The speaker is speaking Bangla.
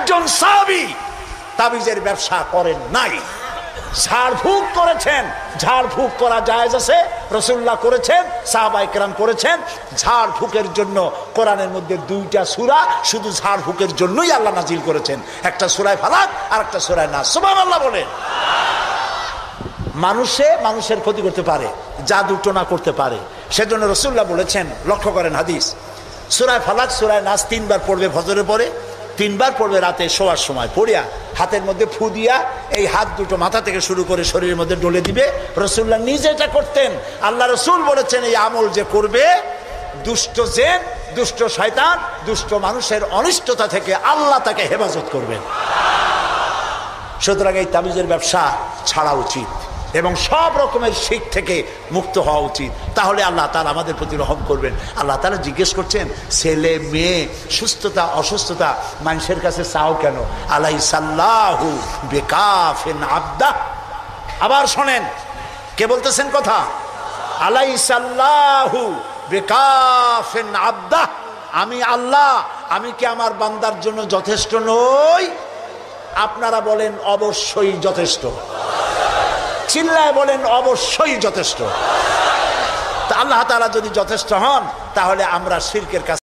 একজন সাহাবী তাবিজের ব্যবসা করেন নাই। ঝাড়ফুঁক করেছেন, ঝাড়ফুঁক করা জায়েজ আছে, রাসূলুল্লাহ করেছেন, সাহাবায়ে কেরাম করেছেন। ঝাড়ফুঁকের জন্য কোরআনের মধ্যে 2টা সূরা শুধু ঝাড়ফুঁকের জন্যই আল্লাহ নাজিল করেছেন, একটা সূরা ফালাক আর একটা সূরা নাস। সুবহানাল্লাহ বলেন। মানুষের ক্ষতি করতে পারে, জাদু টোনা করতে পারে, সেজন্য রাসূলুল্লাহ বলেছেন, লক্ষ্য করেন হাদিস, সূরা ফালাক সূরা নাস 3 বার পড়বে ফজরের পরে, 3 বার পড়বে রাতে শোয়ার সময়, পড়িয়া হাতের মধ্যে ফু দিয়া এই হাত দুটো মাথা থেকে শুরু করে শরীরের মধ্যে ডলে দিবে। রাসূলুল্লাহ নিজে এটা করতেন। আল্লাহ রাসূল বলেছেন, এই আমল যে করবে, দুষ্ট জিন, দুষ্ট শয়তান, দুষ্ট মানুষের অনিষ্টতা থেকে আল্লাহ তাকে হেফাজত করবেন। সুতরাং এই তাবিজের ব্যবসা ছাড়া উচিত এবং সব রকমের শিখ থেকে মুক্ত হওয়া উচিত। তাহলে আল্লাহ তাআলা আমাদের প্রতি রহম করবেন। আল্লাহ তাআলা জিজ্ঞেস করছেন, ছেলে মেয়ে সুস্থতা অসুস্থতা মানুষের কাছে চাও কেন? আলাইসাল্লাহু বিকাফিন আবদাহ। আবার শোনেন, কে বলতেছেন কথা? আলাইসাল্লাহু বিকাফিন আবদাহ। আমি আল্লাহ, আমি কি আমার বান্দার জন্য যথেষ্ট নই? আপনারা বলেন অবশ্যই যথেষ্ট। চিল্লায় বলেন অবশ্যই যথেষ্ট। তা আল্লাহ তাআলা যদি যথেষ্ট হন, তাহলে আমরা শিরকের কাছে